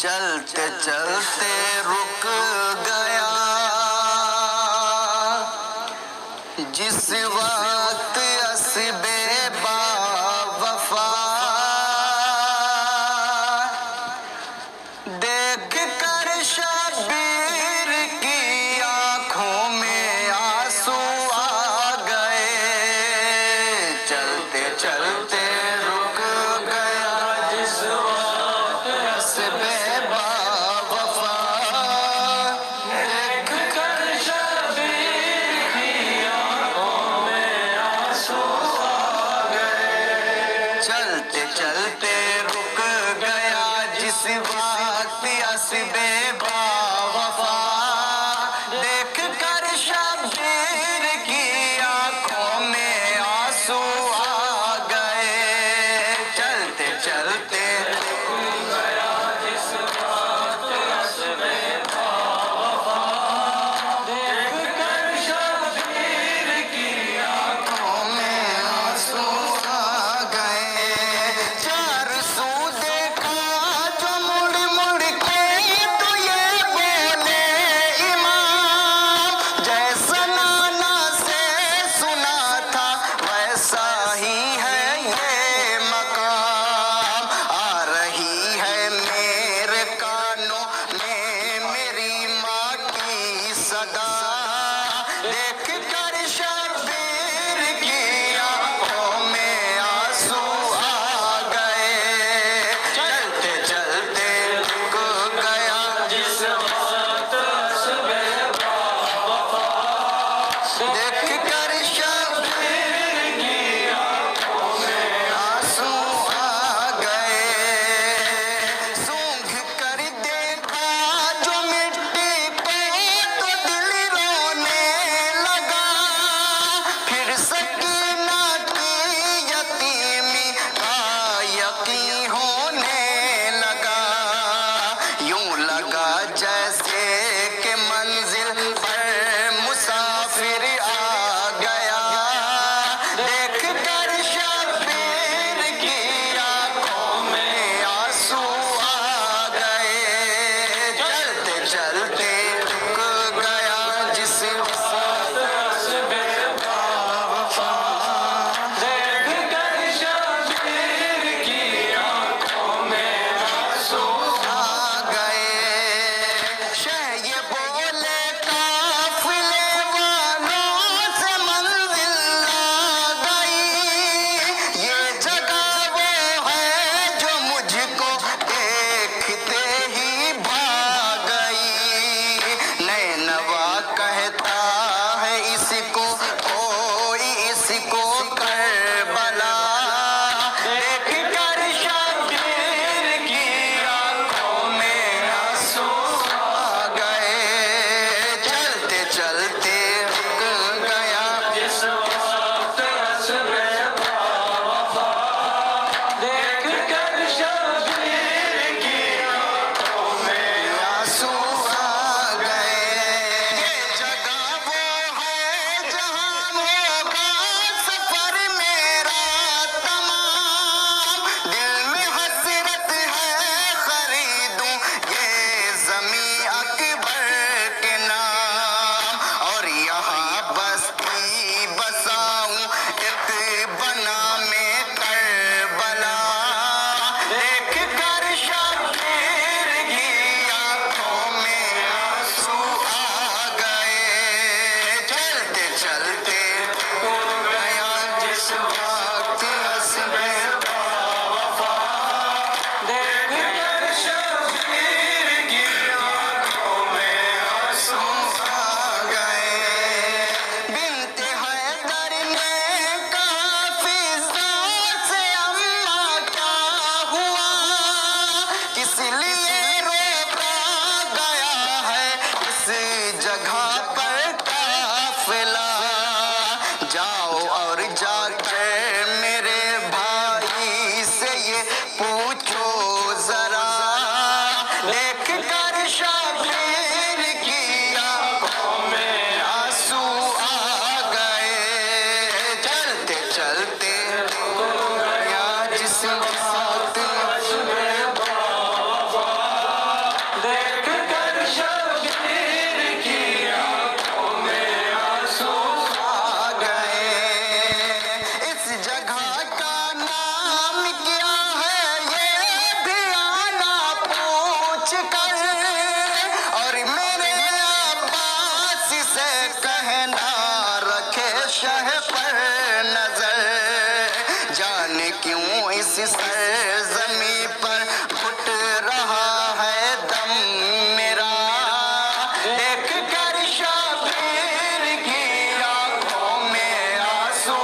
چلتے چلتے رک گیا جس وقت اسب با وفا دیکھ کر شبیر کی آنکھوں میں آنسو آ گئے چلتے چلتے رک گیا جس وقت اسب با وفا دیکھ کر شبیر کی آنکھوں میں آنسو آ گئے چلتے چلتے رک گیا جس وقت اسب با وفا دیکھ کر شبیر کی آنکھوں میں آنسو آ گئے چلتے چلتے رک گیا جس وقت اسب با وفا دیکھ کر شبیر کی آنکھوں میں آنسو آ گئے چار سو دیکھا جو مڑ مڑ کے تو یہ بولے امام جیسا نانا سے سنا تھا ویسا ہی ہے یہ مقام آ رہی ہے میرے کانوں میں میری ماں کی صدا دیکھ کر شبیر کی آنکھوں میں آنسو آ گئے چلتے چلتے رک گیا جس وقت اسب با وفا دیکھ کر شبیر کی آنکھوں میں آنسو آ گئے سونگھ کر دیکھا جو مٹی کو تو دل رونے لگا پھر سکینہ کی یتیمی کا یقین ہونے لگا یوں لگا جیسے کہ منزل پر مسافر آ گیا دیکھ کر شبیر کی آنکھوں میں آنسو آ گئے چلتے چلتے رک گیا جس وقت اسب با وفا دیکھ کر شبیر کی آنکھوں میں آنسو آ گئے شہ یہ بولے قافلے والوں سے منزل آ گئی یہ جگہ وہ ہے جو مجھ کو دیکھتے ہی بھاگ گئی نینوا کہتا ہے اس کو کوئی اس کو کربلا دیکھ کر شبیر کی آنکھوں میں آنسو آ گئے چلتے چلتے رک گیا جس وقت اسب با وفا دیکھ کر شبیر کی آنکھوں میں آنسو آ گئے یہ جگہ وہ ہے جہاں ہوگا سفر میرا تمام دل میں حسرت ہے خریدوں یہ زمیں اکبر کے نام اور یہاں بستی بساؤں ایک بنا میں کربلا دیکھ کر شبیر کی آنکھوں میں آنسو آ گئے چلتے چلتے رک گیا جس وقت اسب با وفا دیکھ کر شبیر کی آنکھوں میں آنسو آ گئے بنت حیدر نے کہا فضا سے اماں کیا ہوا کس لیے روکا گیا ہے اس جگہ پر قافلہ جاؤ اور جا کر میرے بھائی سے یہ پوچھو ذرا دیکھ کر شبیر کی آنکھوں میں آنسو آ گئے چلتے چلتے رک گیا جس وقت اسب با وفا کر اور میرے عباس سے کہنا رکھے شہ پر نظر جانے کیوں اس سرزمیں پر گھٹ رہا ہے دم میرا دیکھ کر شبیر کی آنکھوں میں آنسو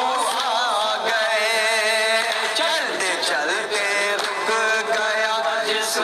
آ گئے چلتے چلتے رک گیا جس